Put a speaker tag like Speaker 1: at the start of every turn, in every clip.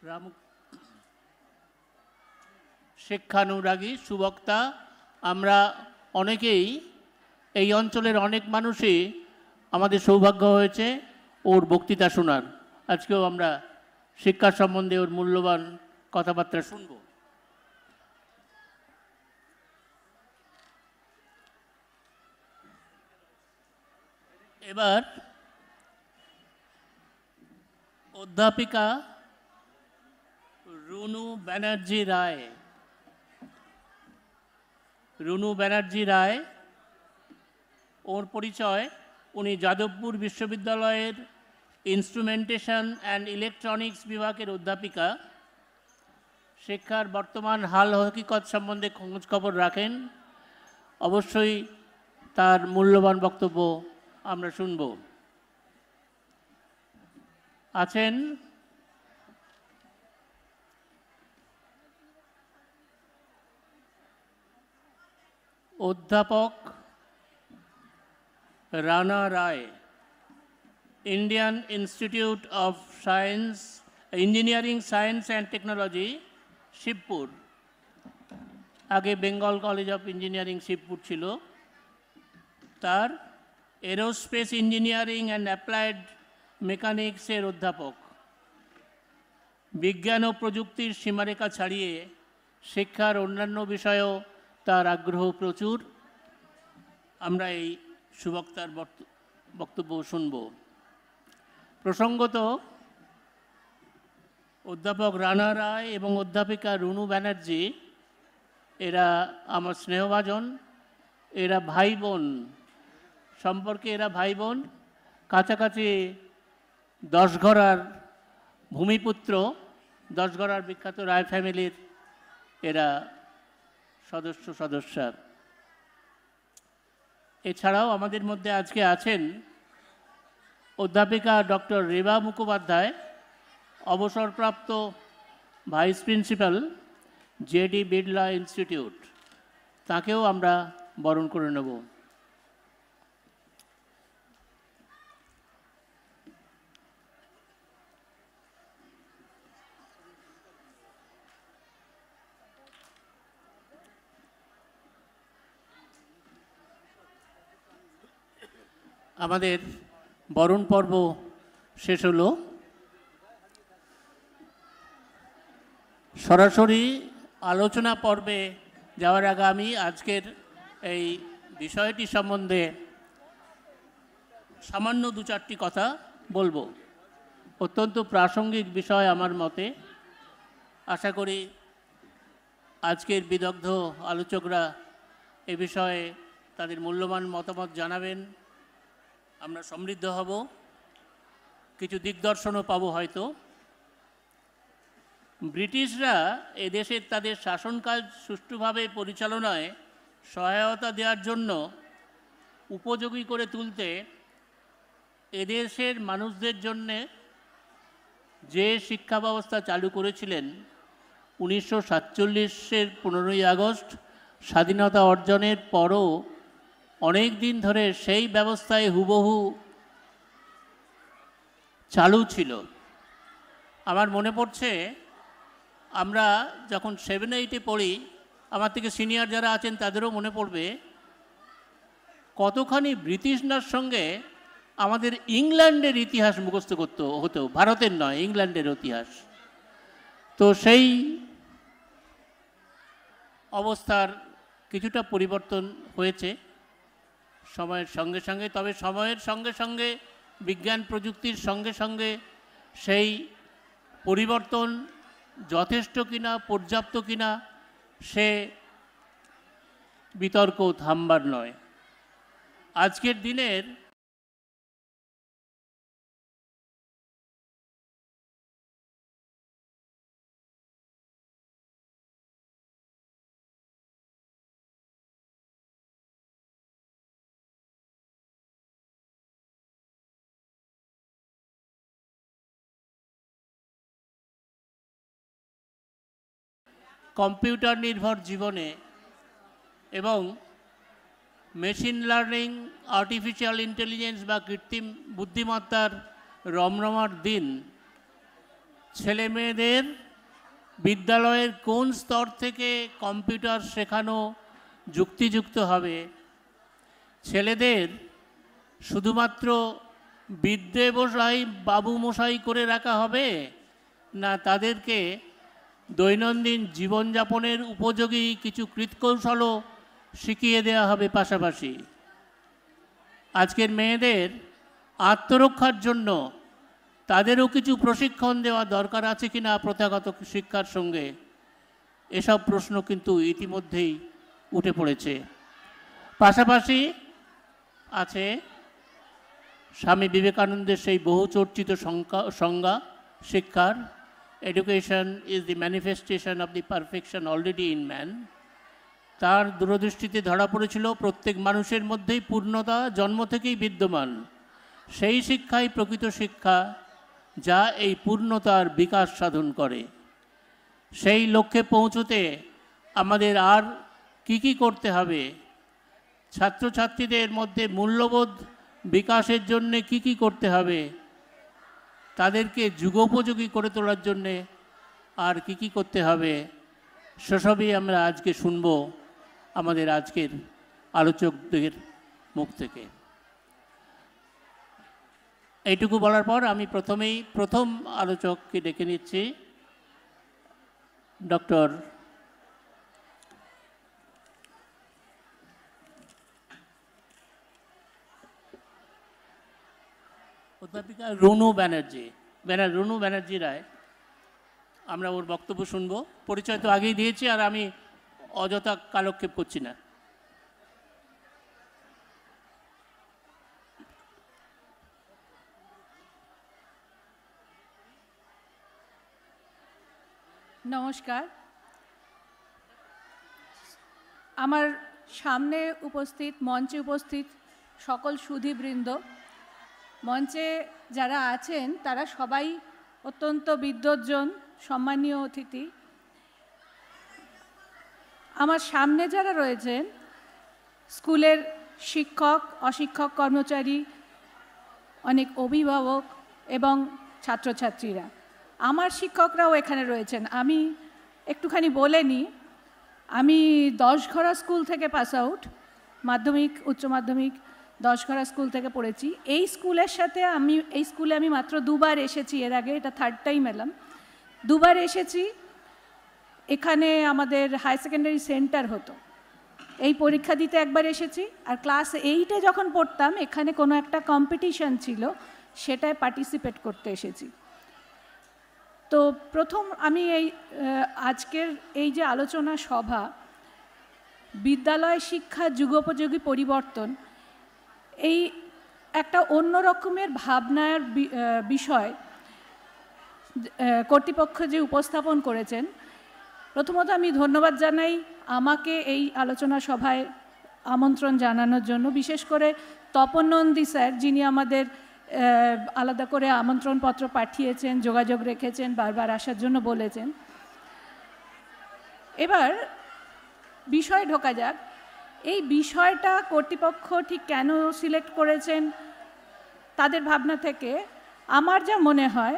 Speaker 1: রাম শিক্ষানুরাগী সুবক্তা, আমরা অনেকেই এই অঞ্চলের অনেক মানুষই আমাদের সৌভাগ্য হয়েছে ওর বক্তৃতা শোনার। আজকেও আমরা শিক্ষা সম্বন্ধে ওর মূল্যবান কথাবার্তা শুনব। এবার অধ্যাপিকা রুনু ব্যানার্জি রায়, ওর পরিচয়, উনি যাদবপুর বিশ্ববিদ্যালয়ের ইনস্ট্রুমেন্টেশন অ্যান্ড ইলেকট্রনিক্স বিভাগের অধ্যাপিকা। শিক্ষার বর্তমান হাল হকিকত সম্বন্ধে খোঁজ খবর রাখেন। অবশ্যই তার মূল্যবান বক্তব্য আমরা শুনব। আছেন অধ্যাপক Rana Ray, Indian Institute of Science, Engineering Science and Technology, Shibpur. আগে Bengal College of Engineering Shibpur ছিল। তার এরোস্পেস ইঞ্জিনিয়ারিং অ্যান্ড অ্যাপ্লাইড মেকানিক্সের অধ্যাপক। বিজ্ঞান ও প্রযুক্তির সীমারেখা ছাড়িয়ে শিক্ষার অন্যান্য বিষয়েও তার আগ্রহ প্রচুর। আমরা এই সুবক্তার বক্তব্য শুনব। প্রসঙ্গত, অধ্যাপক রানা রায় এবং অধ্যাপিকা রুনু ব্যানার্জি এরা আমার স্নেহভাজন, এরা ভাই বোন সম্পর্কে, এরা ভাই বোন, কাছাকাছি দশঘরার ভূমিপুত্র, দশঘরার বিখ্যাত রায় ফ্যামিলির এরা সদস্যা। এছাড়াও আমাদের মধ্যে আজকে আছেন অধ্যাপিকা ডক্টর রেবা মুখোপাধ্যায়, অবসরপ্রাপ্ত vice principal, JD Birla institute. তাকেও আমরা বরণ করে নেব। আমাদের বরণ পর্ব শেষ হলো। সরাসরি আলোচনা পর্বে যাওয়ার আগে আমি আজকের এই বিষয়টি সম্বন্ধে সামান্য দু চারটি কথা বলবো। অত্যন্ত প্রাসঙ্গিক বিষয় আমার মতে। আশা করি আজকের বিদগ্ধ আলোচকরা এ বিষয়ে তাদের মূল্যবান মতামত জানাবেন। আমরা সমৃদ্ধ হব, কিছু দিগদর্শনও পাবো হয়তো। ব্রিটিশরা এদেশের তাদের শাসনকাজ সুষ্ঠুভাবে পরিচালনায় সহায়তা দেওয়ার জন্য উপযোগী করে তুলতে এদেশের মানুষদের জন্যে যে শিক্ষা ব্যবস্থা চালু করেছিলেন, 1947-এর 15ই আগস্ট স্বাধীনতা অর্জনের পরও অনেক দিন ধরে সেই ব্যবস্থায় হুবহু চালু ছিল। আমার মনে পড়ছে, আমরা যখন 7-8-এ পড়ি, আমার থেকে সিনিয়র যারা আছেন তাদেরও মনে পড়বে, কতখানি ব্রিটিশদের সঙ্গে আমাদের ইংল্যান্ডের ইতিহাস মুখস্থ করতে হতো, ভারতের নয়, ইংল্যান্ডের ইতিহাস। তো সেই অবস্থার কিছুটা পরিবর্তন হয়েছে সময়ের সঙ্গে সঙ্গে। তবে সময়ের সঙ্গে সঙ্গে, বিজ্ঞান প্রযুক্তির সঙ্গে সঙ্গে সেই পরিবর্তন যথেষ্ট কিনা, পর্যাপ্ত কিনা, সে বিতর্ক থামবার নয়। আজকের দিনের কম্পিউটার নির্ভর জীবনে এবং মেশিন লার্নিং, আর্টিফিশিয়াল ইন্টেলিজেন্স বা কৃত্রিম বুদ্ধিমত্তার রমরমার দিন ছেলে মেয়েদের বিদ্যালয়ের কোন স্তর থেকে কম্পিউটার শেখানো যুক্তিযুক্ত হবে, ছেলেদের শুধুমাত্র বিদ্যে বসাই বাবু মশাই করে রাখা হবে, না তাদেরকে দৈনন্দিন জীবনযাপনের উপযোগী কিছু কৃৎকৌশলও শিখিয়ে দেওয়া হবে পাশাপাশি। আজকের মেয়েদের আত্মরক্ষার জন্য তাদেরও কিছু প্রশিক্ষণ দেওয়া দরকার আছে কিনা প্রথাগত শিক্ষার সঙ্গে, এসব প্রশ্ন কিন্তু ইতিমধ্যেই উঠে পড়েছে। পাশাপাশি আছে স্বামী বিবেকানন্দের সেই বহুচর্চিত সংজ্ঞা শিক্ষার, education is the manifestation of the perfection already in man. তার দূরদৃষ্টিতে ধরা পড়েছিল প্রত্যেক মানুষের মধ্যেই পূর্ণতা জন্ম থেকেই বিদ্যমান, সেই শিক্ষাই প্রকৃত শিক্ষা যা এই পূর্ণতার বিকাশ সাধন করে। সেই লক্ষ্যে পৌঁছতে আমাদের আর কি করতে হবে, ছাত্রছাত্রীদের মধ্যে মূল্যবোধ বিকাশের জন্যে কি করতে হবে, তাদেরকে যুগোপযোগী করে তোলার জন্যে আর কি করতে হবে, সেসবই আমরা আজকে শুনব আমাদের আজকের আলোচকদের মুখ থেকে। এইটুকু বলার পর আমি প্রথম আলোচককে ডেকে নিচ্ছি, ডক্টর অধ্যাপিকা রুনু ব্যানার্জি রায়। আমরা ওর বক্তব্য শুনব। পরিচয় তো আগেই দিয়েছি, আর আমি অযথা কালক্ষেপ করছি না।
Speaker 2: নমস্কার। আমার সামনে উপস্থিত, মঞ্চে উপস্থিত সকল সুধীবৃন্দ, মঞ্চে যারা আছেন তারা সবাই অত্যন্ত বিদ্বজ্জন, সম্মানীয় অতিথি। আমার সামনে যারা রয়েছেন স্কুলের শিক্ষক, অশিক্ষক কর্মচারী, অনেক অভিভাবক এবং ছাত্রছাত্রীরা, আমার শিক্ষকরাও এখানে রয়েছেন। আমি একটুখানি বলে নিই, আমি 10ঘরা স্কুল থেকে পাস আউট, মাধ্যমিক উচ্চ মাধ্যমিক 10ঘরা স্কুল থেকে পড়েছি। এই স্কুলের সাথে এই স্কুলে আমি মাত্র দুবার এসেছি, এর আগে এটা থার্ড টাইম এলাম। দুবার এসেছি। এখানে আমাদের হাই সেকেন্ডারি সেন্টার হতো, এই পরীক্ষা দিতে একবার এসেছি। আর ক্লাস 8-এ যখন পড়তাম এখানে কোনো একটা কম্পিটিশন ছিল, সেটায় পার্টিসিপেট করতে এসেছি। তো প্রথম আমি আজকের এই যে আলোচনা সভা, বিদ্যালয় শিক্ষা যুগোপযোগী পরিবর্তন, এই একটা অন্য রকমের ভাবনার বিষয় কর্তৃপক্ষ যে উপস্থাপন করেছেন, প্রথমত আমি ধন্যবাদ জানাই আমাকে এই আলোচনা সভায় আমন্ত্রণ জানানোর জন্য, বিশেষ করে তপন নন্দী স্যার, যিনি আমাদের আলাদা করে আমন্ত্রণপত্র পাঠিয়েছেন, যোগাযোগ রেখেছেন, বারবার আসার জন্য বলেছেন। এবার বিষয়ে ঢোকা যাক। এই বিষয়টা কর্তৃপক্ষ ঠিক কেন সিলেক্ট করেছেন তাদের ভাবনা থেকে আমার যা মনে হয়,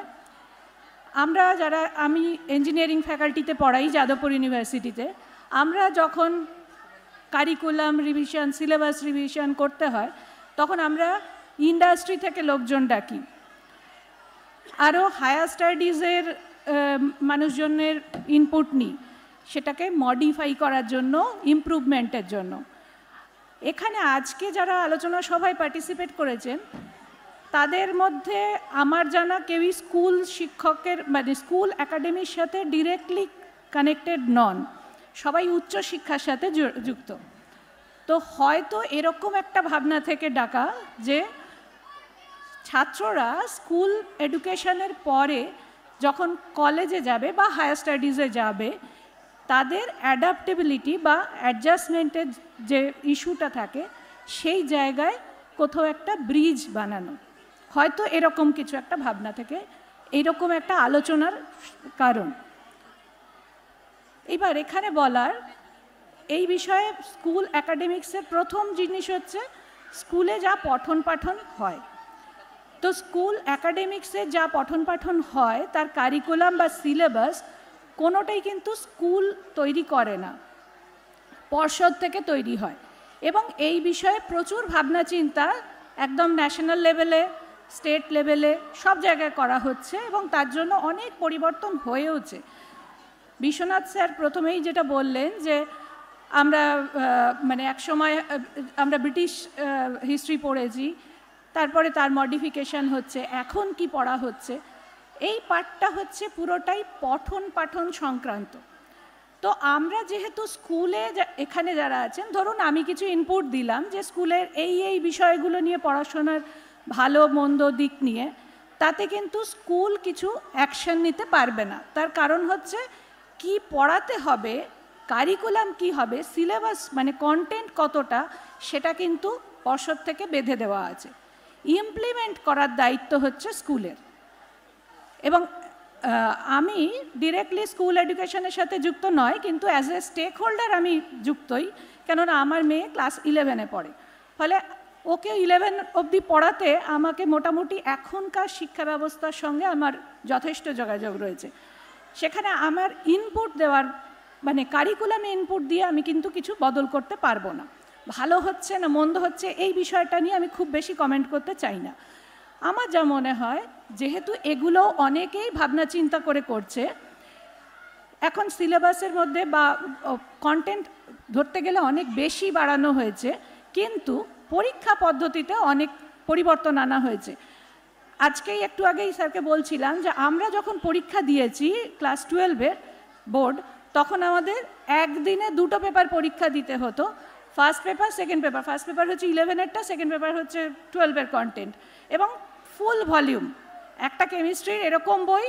Speaker 2: আমি ইঞ্জিনিয়ারিং ফ্যাকাল্টিতে পড়াই যাদবপুর ইউনিভার্সিটিতে, আমরা যখন কারিকুলাম রিভিশন, সিলেবাস রিভিশন করতে হয়, তখন আমরা ইন্ডাস্ট্রি থেকে লোকজন ডাকি, আরও হায়ার স্টাডিজের মানুষজনের ইনপুট নিই, সেটাকে মডিফাই করার জন্য, ইমপ্রুভমেন্টের জন্য। এখানে আজকে যারা আলোচনা সভায় পার্টিসিপেট করেছেন তাদের মধ্যে আমার জানা কেউই স্কুল শিক্ষকের মানে স্কুল একাডেমির সাথে ডিরেক্টলি কানেক্টেড নন, সবাই উচ্চ শিক্ষার সাথে যুক্ত। তো হয়তো এরকম একটা ভাবনা থেকে ডাকা যে ছাত্ররা স্কুল এডুকেশনের পরে যখন কলেজে যাবে বা হায়ার স্টাডিজে যাবে, তাদের অ্যাডাপ্টেবিলিটি বা অ্যাডজাস্টমেন্টের যে ইস্যুটা থাকে, সেই জায়গায় কোথাও একটা ব্রিজ বানানো, হয়তো এরকম কিছু একটা ভাবনা থেকে এইরকম একটা আলোচনার কারণ। এবার এখানে বলার এই বিষয়ে স্কুল একাডেমিক্সের প্রথম জিনিস হচ্ছে স্কুলে যা পঠন পাঠন হয়, তো স্কুল অ্যাকাডেমিক্সে যা পঠন পাঠন হয় তার কারিকুলাম বা সিলেবাস কোনোটাই কিন্তু স্কুল তৈরি করে না, পর্ষদ থেকে তৈরি হয়। এবং এই বিষয়ে প্রচুর ভাবনা চিন্তা একদম ন্যাশনাল লেভেলে, স্টেট লেভেলে সব জায়গায় করা হচ্ছে এবং তার জন্য অনেক পরিবর্তন হয়েওছে। বিশ্বনাথ স্যার প্রথমেই যেটা বললেন যে আমরা মানে একসময় আমরা ব্রিটিশ হিস্ট্রি পড়েছি, তারপরে তার মডিফিকেশন হচ্ছে, এখন কি পড়া হচ্ছে, এই পার্টটা হচ্ছে পুরোটাই পঠন পাঠন সংক্রান্ত। তো আমরা যেহেতু স্কুলে এখানে যারা আছেন, ধরুন আমি কিছু ইনপুট দিলাম যে স্কুলের এই বিষয়গুলো নিয়ে পড়াশোনার ভালো মন্দ দিক নিয়ে, তাতে কিন্তু স্কুল কিছু অ্যাকশন নিতে পারবে না। তার কারণ হচ্ছে কি পড়াতে হবে, কারিকুলাম কি হবে, সিলেবাস মানে কন্টেন্ট কতটা, সেটা কিন্তু পর্ষদ থেকে বেঁধে দেওয়া আছে। ইমপ্লিমেন্ট করার দায়িত্ব হচ্ছে স্কুলের। এবং আমি ডিরেক্টলি স্কুল এডুকেশনের সাথে যুক্ত নয়, কিন্তু অ্যাজ এ স্টেক হোল্ডার আমি যুক্তই, কেননা আমার মেয়ে ক্লাস 11-এ পড়ে। ফলে ওকে 11 অবধি পড়াতে আমাকে মোটামুটি এখনকার শিক্ষা ব্যবস্থার সঙ্গে আমার যথেষ্ট যোগাযোগ রয়েছে। সেখানে আমার ইনপুট দেওয়ার মানে কারিকুলামে ইনপুট দিয়ে আমি কিন্তু কিছু বদল করতে পারবো না। ভালো হচ্ছে না মন্দ হচ্ছে এই বিষয়টা নিয়ে আমি খুব বেশি কমেন্ট করতে চাই না। আমার যা মনে হয়, যেহেতু এগুলো অনেকেই ভাবনা চিন্তা করে করছে, এখন সিলেবাসের মধ্যে বা কন্টেন্ট ধরতে গেলে অনেক বেশি বাড়ানো হয়েছে, কিন্তু পরীক্ষা পদ্ধতিতে অনেক পরিবর্তন আনা হয়েছে। আজকেই একটু আগেই স্যারকে বলছিলাম যে আমরা যখন পরীক্ষা দিয়েছি ক্লাস 12-এর বোর্ড, তখন আমাদের একদিনে 2টো পেপার পরীক্ষা দিতে হতো, first paper second paper. First paper হচ্ছে 11-এরটা, সেকেন্ড পেপার হচ্ছে 12-এর কন্টেন্ট, এবং ফুল ভলিউম। একটা কেমিস্ট্রির এরকম বই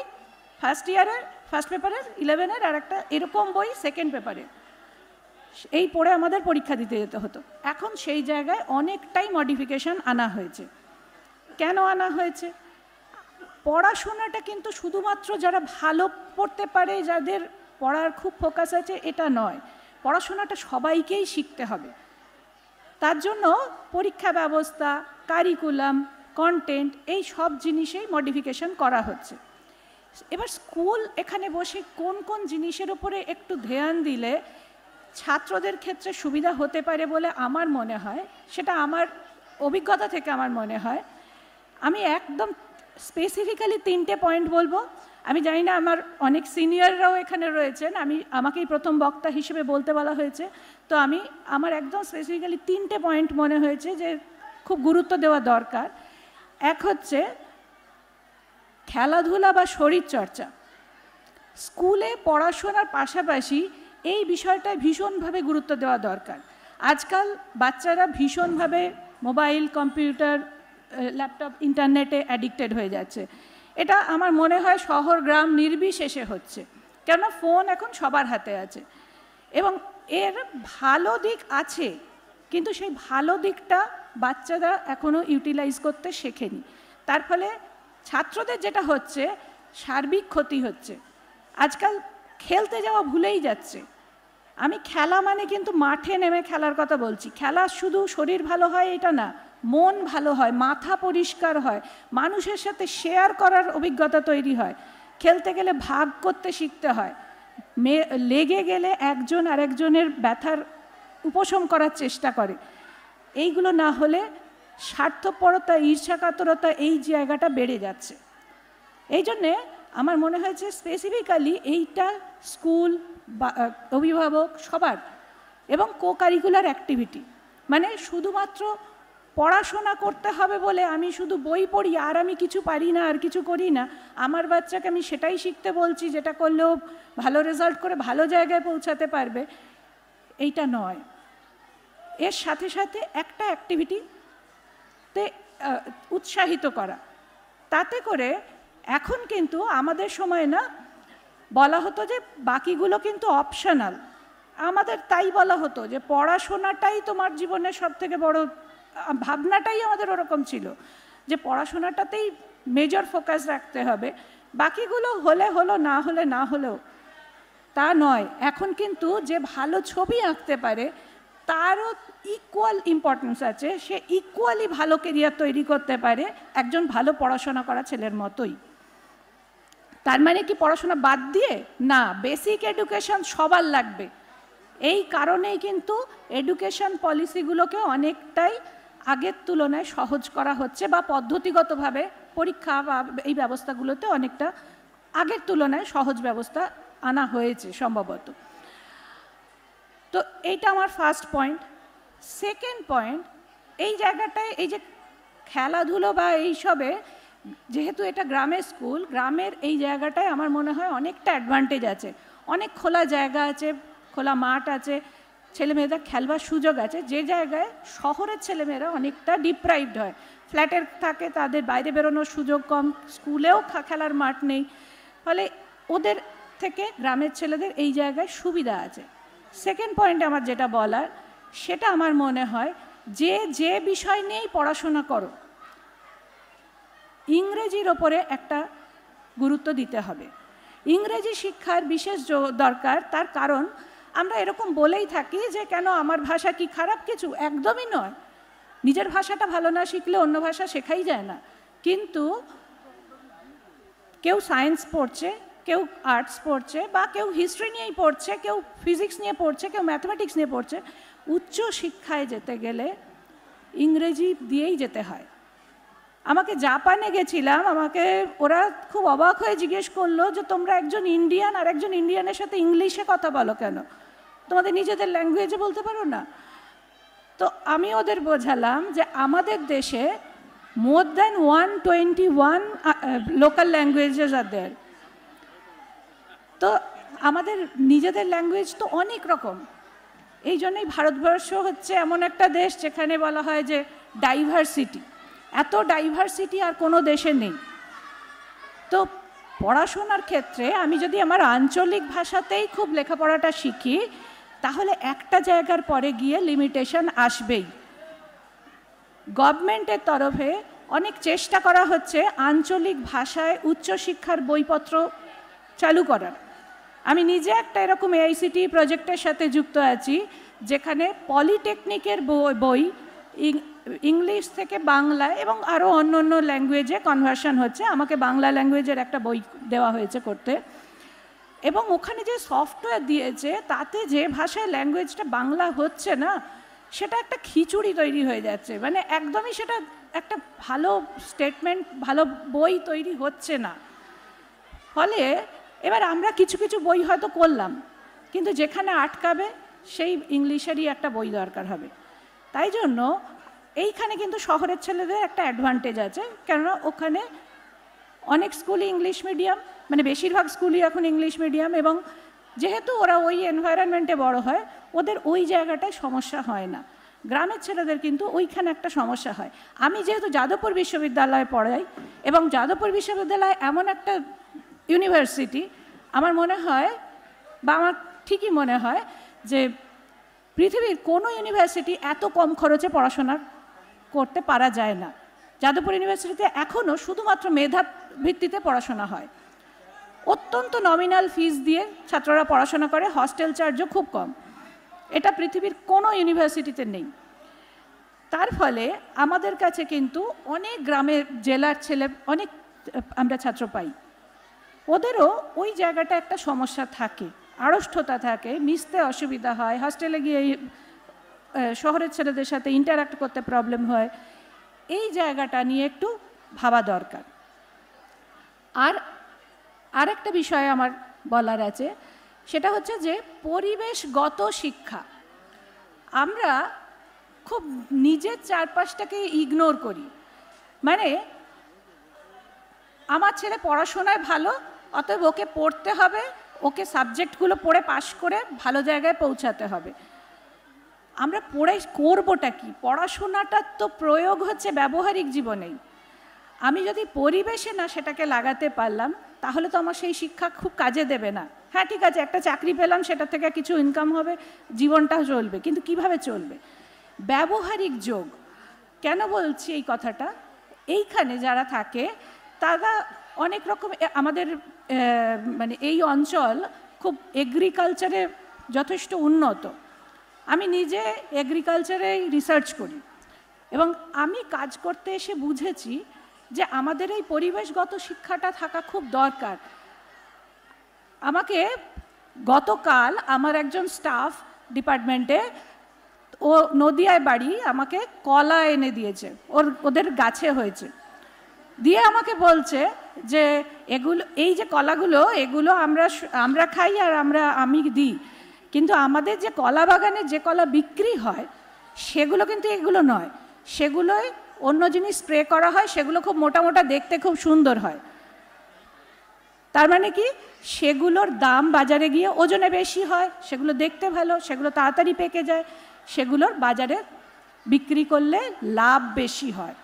Speaker 2: ফার্স্ট ইয়ারের ফার্স্ট পেপারের, 11-এর, আর একটা এরকম বই সেকেন্ড পেপারের, এই পড়ে আমাদের পরীক্ষা দিতে যেতে হতো। এখন সেই জায়গায় অনেকটাই মডিফিকেশন আনা হয়েছে। কেন আনা হয়েছে? পড়াশোনাটা কিন্তু শুধুমাত্র যারা ভালো পড়তে পারে, যাদের পড়ার খুব ফোকাস আছে, এটা নয়। পড়াশোনাটা সবাইকেই শিখতে হবে। তার জন্য পরীক্ষা ব্যবস্থা, কারিকুলাম, কন্টেন্ট, এই সব জিনিসেই মডিফিকেশন করা হচ্ছে। এবার স্কুল এখানে বসে কোন কোন জিনিসের উপরে একটু ধ্যান দিলে ছাত্রদের ক্ষেত্রে সুবিধা হতে পারে বলে আমার মনে হয়, সেটা আমার অভিজ্ঞতা থেকে আমার মনে হয়। আমি একদম স্পেসিফিক্যালি 3টে পয়েন্ট বলবো। আমি জানি না আমার অনেক সিনিয়ররাও এখানে রয়েছেন, আমাকেই প্রথম বক্তা হিসেবে বলতে বলা হয়েছে, তো আমার একদম স্পেসিফিক্যালি 3টে পয়েন্ট মনে হয়েছে যে খুব গুরুত্ব দেওয়া দরকার। এক হচ্ছে খেলাধুলা বা শরীরচর্চা। স্কুলে পড়াশোনার পাশাপাশি এই বিষয়টায় ভীষণভাবে গুরুত্ব দেওয়া দরকার। আজকাল বাচ্চারা ভীষণভাবে মোবাইল, কম্পিউটার, ল্যাপটপ, ইন্টারনেটে অ্যাডিক্টেড হয়ে যাচ্ছে। এটা আমার মনে হয় শহর গ্রাম নির্বিশেষে হচ্ছে, কেননা ফোন এখন সবার হাতে আছে। এবং এর ভালো দিক আছে, কিন্তু সেই ভালো দিকটা বাচ্চারা এখনও ইউটিলাইজ করতে শেখেনি। তার ফলে ছাত্রদের যেটা হচ্ছে, সার্বিক ক্ষতি হচ্ছে। আজকাল খেলতে যাওয়া ভুলেই যাচ্ছে। আমি খেলা মানে কিন্তু মাঠে নেমে খেলার কথা বলছি। খেলা শুধু শরীর ভালো হয় এটা না, মন ভালো হয়, মাথা পরিষ্কার হয়, মানুষের সাথে শেয়ার করার অভিজ্ঞতা তৈরি হয়। খেলতে গেলে ভাগ করতে শিখতে হয়, লেগে গেলে একজন আরেকজনের ব্যথার উপশম করার চেষ্টা করে। এইগুলো না হলে স্বার্থপরতা, ঈর্ষাকাতরতা, এই জায়গাটা বেড়ে যাচ্ছে। এই জন্যে আমার মনে হয়েছে স্পেসিফিক্যালি এইটা স্কুল বা অভিভাবক সবার, এবং কো কারিকুলার অ্যাক্টিভিটি, মানে শুধুমাত্র পড়াশোনা করতে হবে বলে আমি শুধু বই পড়ি আর আমি কিছু পারি না আর কিছু করি না, আমার বাচ্চাকে আমি সেটাই শিখতে বলছি যেটা করলেও ভালো রেজাল্ট করে ভালো জায়গায় পৌঁছাতে পারবে, এইটা নয়। এর সাথে সাথে একটা অ্যাক্টিভিটিতে উৎসাহিত করা। তাতে করে এখন কিন্তু আমাদের সময় না বলা হতো যে বাকিগুলো কিন্তু অপশনাল, আমাদের তাই বলা হতো যে পড়াশোনাটাই তোমার জীবনের সবথেকে বড়, ভাবনাটাই আমাদের ওরকম ছিল যে পড়াশোনাটাতেই মেজর ফোকাস রাখতে হবে, বাকিগুলো হলে হলো, না হলে না হলেও। তা নয়, এখন কিন্তু যে ভালো ছবি আঁকতে পারে তারও ইকুয়াল ইম্পর্টেন্স আছে, সে ইকুয়ালি ভালো কেরিয়ার তৈরি করতে পারে একজন ভালো পড়াশোনা করা ছেলের মতোই। তার মানে কি পড়াশোনা বাদ দিয়ে না, বেসিক এডুকেশন সবার লাগবে। এই কারণেই কিন্তু এডুকেশন পলিসিগুলোকে অনেকটাই আগের তুলনায় সহজ করা হচ্ছে, বা পদ্ধতিগতভাবে পরীক্ষা বা এই ব্যবস্থাগুলোতে অনেকটা আগের তুলনায় সহজ ব্যবস্থা আনা হয়েছে সম্ভবত। তো এইটা আমার ফার্স্ট পয়েন্ট। সেকেন্ড পয়েন্ট, এই জায়গাটায় এই যে খেলাধুলো বা এইসবে, যেহেতু এটা গ্রামের স্কুল, গ্রামের এই জায়গাটায় আমার মনে হয় অনেকটা অ্যাডভান্টেজ আছে। অনেক খোলা জায়গা আছে, খোলা মাঠ আছে, ছেলেমেয়েদের খেলবার সুযোগ আছে, যে জায়গায় শহরের ছেলেমেয়েরা অনেকটা ডিপ্রাইভড হয়। ফ্ল্যাটের থাকে, তাদের বাইরে বেরোনোর সুযোগ কম, স্কুলেও খেলার মাঠ নেই, ফলে ওদের থেকে গ্রামের ছেলেদের এই জায়গায় সুবিধা আছে। সেকেন্ড পয়েন্ট আমার যেটা বলার, সেটা আমার মনে হয় যে বিষয় নিয়েই পড়াশোনা করো, ইংরেজির ওপরে একটা গুরুত্ব দিতে হবে। ইংরেজি শিক্ষার বিশেষ দরকার। তার কারণ আমরা এরকম বলেই থাকি যে কেন আমার ভাষা কি খারাপ কিছু, একদমই নয়। নিজের ভাষাটা ভালো না শিখলে অন্য ভাষা শেখাই যায় না। কিন্তু কেউ সায়েন্স পড়ছে, কেউ আর্টস পড়ছে, বা কেউ হিস্ট্রি নিয়েই পড়ছে, কেউ ফিজিক্স নিয়ে পড়ছে, কেউ ম্যাথমেটিক্স নিয়ে পড়ছে, উচ্চ শিক্ষায় যেতে গেলে ইংরেজি দিয়েই যেতে হয়। আমাকে জাপানে গেছিলাম, আমাকে ওরা খুব অবাক হয়ে জিজ্ঞেস করলো যে তোমরা একজন ইন্ডিয়ান আর একজন ইন্ডিয়ানের সাথে ইংলিশে কথা বলো কেন, তোমাদের নিজেদের ল্যাঙ্গুয়েজে বলতে পারো না? তো আমি ওদের বোঝালাম যে আমাদের দেশে more than 121 local languages are there. তো আমাদের নিজেদের ল্যাঙ্গুয়েজ তো অনেক রকম। এই জন্যই ভারতবর্ষ হচ্ছে এমন একটা দেশ যেখানে বলা হয় যে ডাইভার্সিটি। এত ডাইভার্সিটি আর কোনো দেশে নেই। তো পড়াশোনার ক্ষেত্রে আমি যদি আমার আঞ্চলিক ভাষাতেই খুব লেখাপড়াটা শিখি, তাহলে একটা জায়গার পরে গিয়ে লিমিটেশন আসবেই। গভর্নমেন্টের তরফে অনেক চেষ্টা করা হচ্ছে আঞ্চলিক ভাষায় উচ্চশিক্ষার বইপত্র চালু করার। আমি নিজে একটা এরকম এআইসিটি প্রজেক্টের সাথে যুক্ত আছি, যেখানে পলিটেকনিকের বই ইংলিশ থেকে বাংলা এবং আরও অন্য অন্য ল্যাঙ্গুয়েজে কনভার্সন হচ্ছে। আমাকে বাংলা ল্যাঙ্গুয়েজের একটা বই দেওয়া হয়েছে করতে, এবং ওখানে যে সফটওয়্যার দিয়েছে তাতে যে ভাষায় ল্যাঙ্গুয়েজটা বাংলা হচ্ছে না, সেটা একটা খিচুড়ি তৈরি হয়ে যাচ্ছে। মানে একদমই সেটা একটা ভালো স্টেটমেন্ট, ভালো বই তৈরি হচ্ছে না। ফলে এবার আমরা কিছু কিছু বই হয়তো করলাম, কিন্তু যেখানে আটকাবে সেই ইংলিশেরই একটা বই দরকার হবে। তাই জন্য এইখানে কিন্তু শহরের ছেলেদের একটা অ্যাডভান্টেজ আছে, কেননা ওখানে অনেক স্কুলই ইংলিশ মিডিয়াম, মানে বেশিরভাগ স্কুলই এখন ইংলিশ মিডিয়াম, এবং যেহেতু ওরা ওই এনভায়রনমেন্টে বড় হয়, ওদের ওই জায়গাটায় সমস্যা হয় না। গ্রামের ছেলেদের কিন্তু ওইখানে একটা সমস্যা হয়। আমি যেহেতু যাদবপুর বিশ্ববিদ্যালয়ে পড়াই, এবং যাদবপুর বিশ্ববিদ্যালয় এমন একটা ইউনিভার্সিটি, আমার মনে হয়, বা আমার ঠিকই মনে হয় যে পৃথিবীর কোনো ইউনিভার্সিটি এত কম খরচে পড়াশোনা করতে পারা যায় না। যাদবপুর ইউনিভার্সিটিতে এখনও শুধুমাত্র মেধা ভিত্তিতে পড়াশোনা হয়। অত্যন্ত নমিনাল ফিস দিয়ে ছাত্ররা পড়াশোনা করে, হস্টেল চার্জও খুব কম। এটা পৃথিবীর কোনো ইউনিভার্সিটিতে নেই। তার ফলে আমাদের কাছে কিন্তু অনেক গ্রামের জেলার ছেলে, অনেক আমরা ছাত্র পাই। ওদেরও ওই জায়গাটা একটা সমস্যা থাকে, আড়ষ্ঠতা থাকে, মিশতে অসুবিধা হয়, হস্টেলে গিয়ে শহরের ছেলেদের সাথে ইন্টারাক্ট করতে প্রবলেম হয়। এই জায়গাটা নিয়ে একটু ভাবা দরকার। আর আরেকটা বিষয় আমার বলার আছে, সেটা হচ্ছে যে পরিবেশগত শিক্ষা। আমরা খুব নিজের চারপাশটাকে ইগনোর করি। মানে আমার ছেলে পড়াশোনায় ভালো, অতএব ওকে পড়তে হবে, ওকে সাবজেক্টগুলো পড়ে পাশ করে ভালো জায়গায় পৌঁছাতে হবে। আমরা পড়ে করবোটা কি? পড়াশোনাটার তো প্রয়োগ হচ্ছে ব্যবহারিক জীবনেই। আমি যদি পরিবেশে না সেটাকে লাগাতে পারলাম, তাহলে তো আমার সেই শিক্ষা খুব কাজে দেবে না। হ্যাঁ ঠিক আছে, একটা চাকরি পেলাম, সেটা থেকে কিছু ইনকাম হবে, জীবনটাও চলবে, কিন্তু কিভাবে চলবে? ব্যবহারিক যোগ। কেন বলছি এই কথাটা? এইখানে যারা থাকে তারা অনেক রকম, আমাদের মানে এই অঞ্চল খুব এগ্রিকালচারে যথেষ্ট উন্নত। আমি নিজে এগ্রিকালচারে রিসার্চ করি এবং আমি কাজ করতে এসে বুঝেছি যে আমাদের এই পরিবেশগত শিক্ষাটা থাকা খুব দরকার। আমাকে গতকাল আমার একজন স্টাফ ডিপার্টমেন্টে, ও নদিয়ায় বাড়ি, আমাকে কলা এনে দিয়েছে, ওদের গাছে হয়েছে, দিয়ে আমাকে বলছে যে এগুলো, এই যে কলাগুলো, এগুলো আমরা খাই আর আমি দিই, কিন্তু আমাদের যে কলা বাগানে যে কলা বিক্রি হয় সেগুলো কিন্তু এগুলো নয়, সেগুলোই অন্য জিনিস স্প্রে করা হয়, সেগুলো খুব মোটা মোটা, দেখতে খুব সুন্দর হয়। তার মানে কি, সেগুলোর দাম বাজারে গিয়ে ওজনে বেশি হয়, সেগুলো দেখতে ভালো, সেগুলো তাড়াতাড়ি পেকে যায়, সেগুলোর বাজারে বিক্রি করলে লাভ বেশি হয়।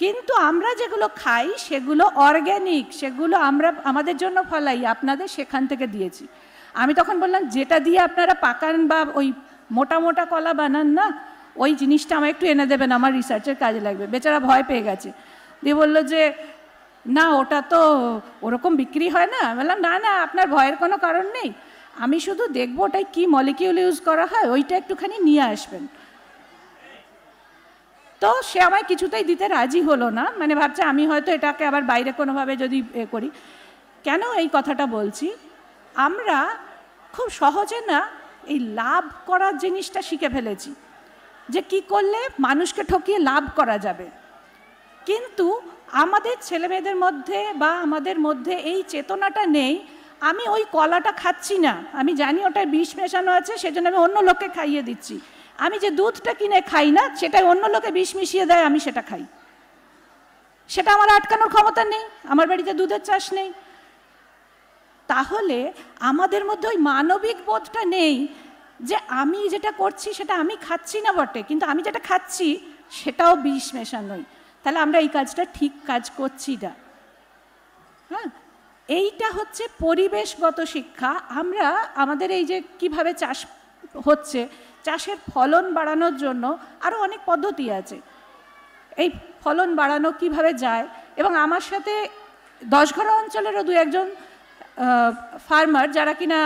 Speaker 2: কিন্তু আমরা যেগুলো খাই সেগুলো অর্গ্যানিক, সেগুলো আমরা আমাদের জন্য ফলাই, আপনাদের সেখান থেকে দিয়েছি। আমি তখন বললাম, যেটা দিয়ে আপনারা পাকান বা ওই মোটা মোটা কলা বানান না, ওই জিনিসটা আমার একটু এনে দেবেন, আমার রিসার্চের কাজে লাগবে। বেচারা ভয় পেয়ে গেছে, দিয়ে বললো যে না, ওটা তো ওরকম বিক্রি হয় না। বললাম না না, আপনার ভয়ের কোনো কারণ নেই, আমি শুধু দেখবো ওটাই কী মলিকিউল ইউজ করা হয়, ওইটা একটুখানি নিয়ে আসবেন। তো সে আমায় কিছুতেই দিতে রাজি হলো না, মানে ভাবছে আমি হয়তো এটাকে আবার বাইরে কোনোভাবে যদি করি। কেন এই কথাটা বলছি, আমরা খুব সহজে না এই লাভ করার জিনিসটা শিখে ফেলেছি, যে কি করলে মানুষকে ঠকিয়ে লাভ করা যাবে। কিন্তু আমাদের ছেলেমেয়েদের মধ্যে বা আমাদের মধ্যে এই চেতনাটা নেই। আমি ওই কলাটা খাচ্ছি না, আমি জানি ওটায় বিষ মেশানো আছে, সেজন্য আমি অন্য লোককে খাইয়ে দিচ্ছি। আমি যে দুধটা কিনে খাই না, সেটাই অন্য লোকে বিষ মিশিয়ে দেয়, আমি সেটা খাই। সেটা আমার আটকানোর ক্ষমতা নেই, আমার বাড়িতে দুধের চাষ নেই। তাহলে আমাদের মধ্যে ওই মানবিক বোধটা নেই যে আমি যেটা করছি সেটা আমি খাচ্ছি না বটে, কিন্তু আমি যেটা খাচ্ছি সেটাও বিষ মেশানোই, তাহলে আমরা এই কাজটা ঠিক কাজ করছি না। হ্যাঁ, এইটা হচ্ছে পরিবেশগত শিক্ষা। আমরা আমাদের এই যে কিভাবে চাষ হচ্ছে, চাষের ফলন বাড়ানোর জন্য আরও অনেক পদ্ধতি আছে। এই ফলন বাড়ানো কিভাবে যায়, এবং আমার সাথে 10 ঘর অঞ্চলেরও দু একজন ফার্মার যারা কিনা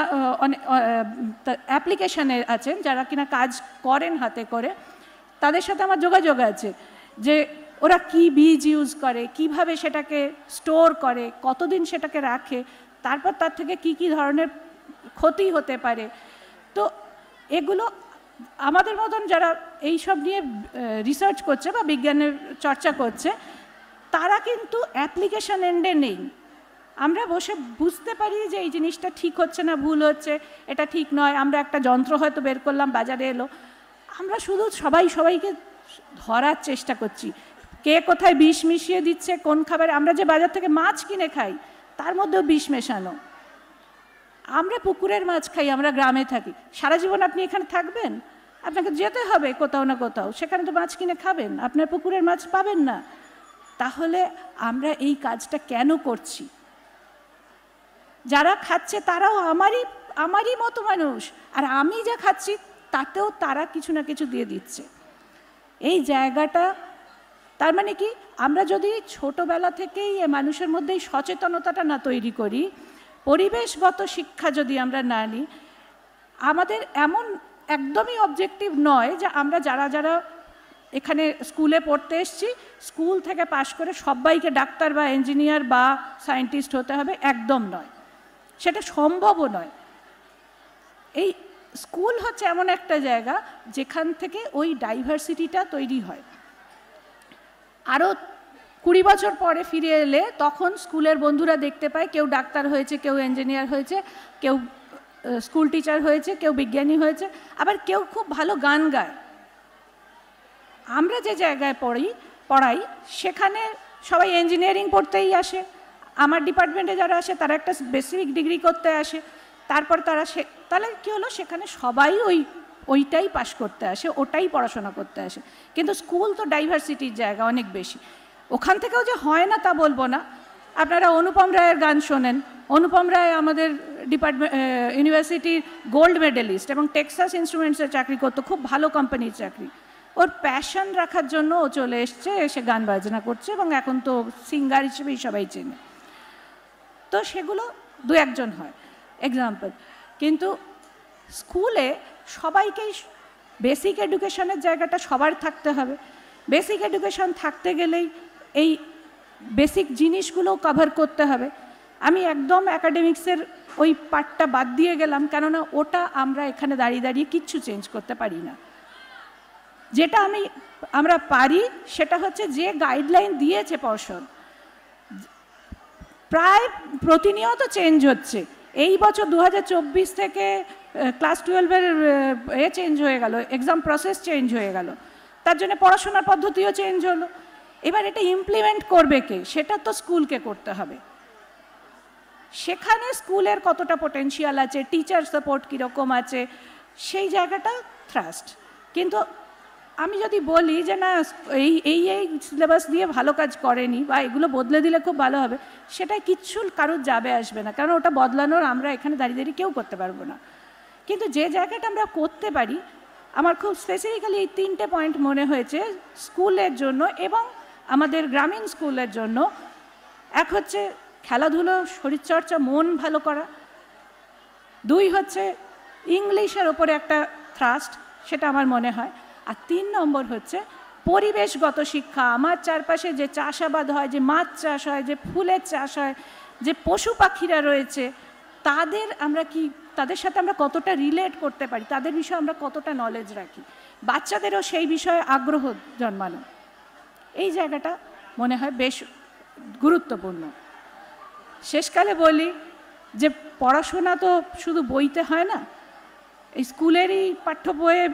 Speaker 2: অ্যাপ্লিকেশানে আছেন, যারা কিনা কাজ করেন হাতে করে, তাদের সাথে আমার যোগাযোগ আছে যে ওরা কি বীজ ইউজ করে, কিভাবে সেটাকে স্টোর করে, কতদিন সেটাকে রাখে, তারপর তার থেকে কি কি ধরনের ক্ষতি হতে পারে। তো এগুলো আমাদের মতন যারা এইসব নিয়ে রিসার্চ করছে বা বিজ্ঞানের চর্চা করছে, তারা কিন্তু অ্যাপ্লিকেশন এন্ডে নেই। আমরা বসে বুঝতে পারি যে এই জিনিসটা ঠিক হচ্ছে না, ভুল হচ্ছে, এটা ঠিক নয়, আমরা একটা যন্ত্র হয়তো বের করলাম, বাজারে এলো, আমরা শুধু সবাইকে ধরার চেষ্টা করছি কে কোথায় বিষ মিশিয়ে দিচ্ছে, কোন খাবারে। আমরা যে বাজার থেকে মাছ কিনে খাই তার মধ্যেও বিষ মেশানো। আমরা পুকুরের মাছ খাই, আমরা গ্রামে থাকি, সারা জীবন আপনি এখানে থাকবেন? আপনাকে যেতে হবে কোথাও না কোথাও, সেখানে তো মাছ কিনে খাবেন, আপনার পুকুরের মাছ পাবেন না। তাহলে আমরা এই কাজটা কেন করছি? যারা খাচ্ছে তারাও আমারই মতো মানুষ, আর আমি যা খাচ্ছি তাতেও তারা কিছু না কিছু দিয়ে দিচ্ছে। এই জায়গাটা, তার মানে কি, আমরা যদি ছোটবেলা থেকেই মানুষের মধ্যে এই সচেতনতাটা না তৈরি করি, পরিবেশগত শিক্ষা যদি আমরা না নিই, আমাদের এমন একদমই অবজেক্টিভ নয় যে আমরা যারা এখানে স্কুলে পড়তে এসেছি, স্কুল থেকে পাশ করে সবাইকে ডাক্তার বা ইঞ্জিনিয়ার বা সায়েন্টিস্ট হতে হবে, একদম নয়, সেটা সম্ভবও নয়। এই স্কুল হচ্ছে এমন একটা জায়গা যেখান থেকে ওই ডাইভার্সিটিটা তৈরি হয়। আরও 20 বছর পরে ফিরে এলে তখন স্কুলের বন্ধুরা দেখতে পায় কেউ ডাক্তার হয়েছে, কেউ ইঞ্জিনিয়ার হয়েছে, কেউ স্কুল টিচার হয়েছে, কেউ বিজ্ঞানী হয়েছে, আবার কেউ খুব ভালো গান গায়। আমরা যে জায়গায় পড়াই সেখানে সবাই ইঞ্জিনিয়ারিং পড়তেই আসে, আমার ডিপার্টমেন্টে যারা আসে তারা একটা বেসিক ডিগ্রি করতে আসে, তারপর তাহলে কী হলো, সেখানে সবাই ওইটাই পাশ করতে আসে, ওটাই পড়াশোনা করতে আসে। কিন্তু স্কুল তো ডাইভার্সিটির জায়গা অনেক বেশি, ওখান থেকেও যে হয় না তা বলবো না। আপনারা অনুপম রায়ের গান শোনেন, অনুপম রায় আমাদের ইউনিভার্সিটির গোল্ড মেডেলিস্ট এবং টেক্সাস ইনস্ট্রুমেন্টসের চাকরি করতো, খুব ভালো কোম্পানির চাকরি। ওর প্যাশন রাখার জন্য ও চলে এসে গান বাজনা করছে, এবং এখন তো সিঙ্গার হিসেবেই সবাই চেনে। তো সেগুলো দু একজন হয় এক্সাম্পল, কিন্তু স্কুলে সবাইকেই বেসিক এডুকেশনের জায়গাটা সবার থাকতে হবে। বেসিক এডুকেশন থাকতে গেলেই এই বেসিক জিনিসগুলো কভার করতে হবে। আমি একদম অ্যাকাডেমিক্সের ওই পার্টটা বাদ দিয়ে গেলাম, কেননা ওটা আমরা এখানে দাঁড়িয়ে দাঁড়িয়ে কিচ্ছু চেঞ্জ করতে পারি না। যেটা আমরা পারি সেটা হচ্ছে যে গাইডলাইন দিয়েছে পর্ষদ, প্রায় প্রতিনিয়ত চেঞ্জ হচ্ছে। এই বছর 2024 থেকে ক্লাস 12-এর চেঞ্জ হয়ে গেল, এক্সাম প্রসেস চেঞ্জ হয়ে গেল, তার জন্য পড়াশোনার পদ্ধতিও চেঞ্জ হলো। এবার এটা ইমপ্লিমেন্ট করবে কে? সেটা তো স্কুলকে করতে হবে। সেখানে স্কুলের কতটা পোটেনশিয়াল আছে, টিচার সাপোর্ট কীরকম আছে, সেই জায়গাটা থ্রাস্ট। কিন্তু আমি যদি বলি যে না এই সিলেবাস দিয়ে ভালো কাজ করেনি বা এগুলো বদলে দিলে খুব ভালো হবে, সেটাই কিচ্ছু কারোর যাবে আসবে না, কারণ ওটা বদলানোর আমরা এখানে দাঁড়িয়ে দাঁড়িয়ে কেউ করতে পারবো না। কিন্তু যে জায়গাটা আমরা করতে পারি, আমার খুব স্পেসিফিক্যালি এই 3টে পয়েন্ট মনে হয়েছে স্কুলের জন্য এবং আমাদের গ্রামীণ স্কুলের জন্য। এক হচ্ছে খেলাধুলো, শরীরচর্চা, মন ভালো করা। 2 হচ্ছে ইংলিশের ওপরে একটা থ্রাস্ট, সেটা আমার মনে হয়। আর 3 নম্বর হচ্ছে পরিবেশগত শিক্ষা। আমার চারপাশে যে চাষাবাদ হয়, যে মাছ চাষ হয়, যে ফুলের চাষ হয়, যে পশু পাখিরা রয়েছে, তাদের সাথে আমরা কতটা রিলেট করতে পারি, তাদের বিষয়ে আমরা কতটা নলেজ রাখি, বাচ্চাদেরও সেই বিষয়ে আগ্রহ জন্মানো, এই জায়গাটা মনে হয় বেশ গুরুত্বপূর্ণ। শেষকালে বলি যে পড়াশোনা তো শুধু বইতে হয় না। এই স্কুলেরই পাঠ্য বইয়ে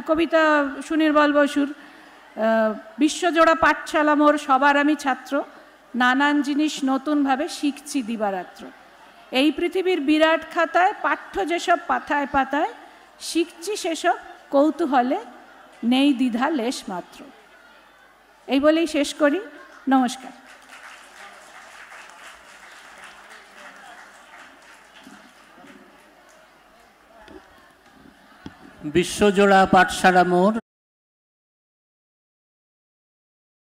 Speaker 2: কবিতা সুনির্মল বসুর বিশ্বজোড়া পাঠশালা মোর, সবার আমি ছাত্র, নানান জিনিস নতুনভাবে শিখছি দিবারাত্র। এই পৃথিবীর বিরাট খাতায় পাঠ্য যেসব পাতায় পাতায়, শিখছি সেসব কৌতূহলে, নেই দ্বিধা লেশ মাত্র। এই বলেই শেষ করি। নমস্কার।
Speaker 1: বিশ্বজোড়া পাঠশালা মোর,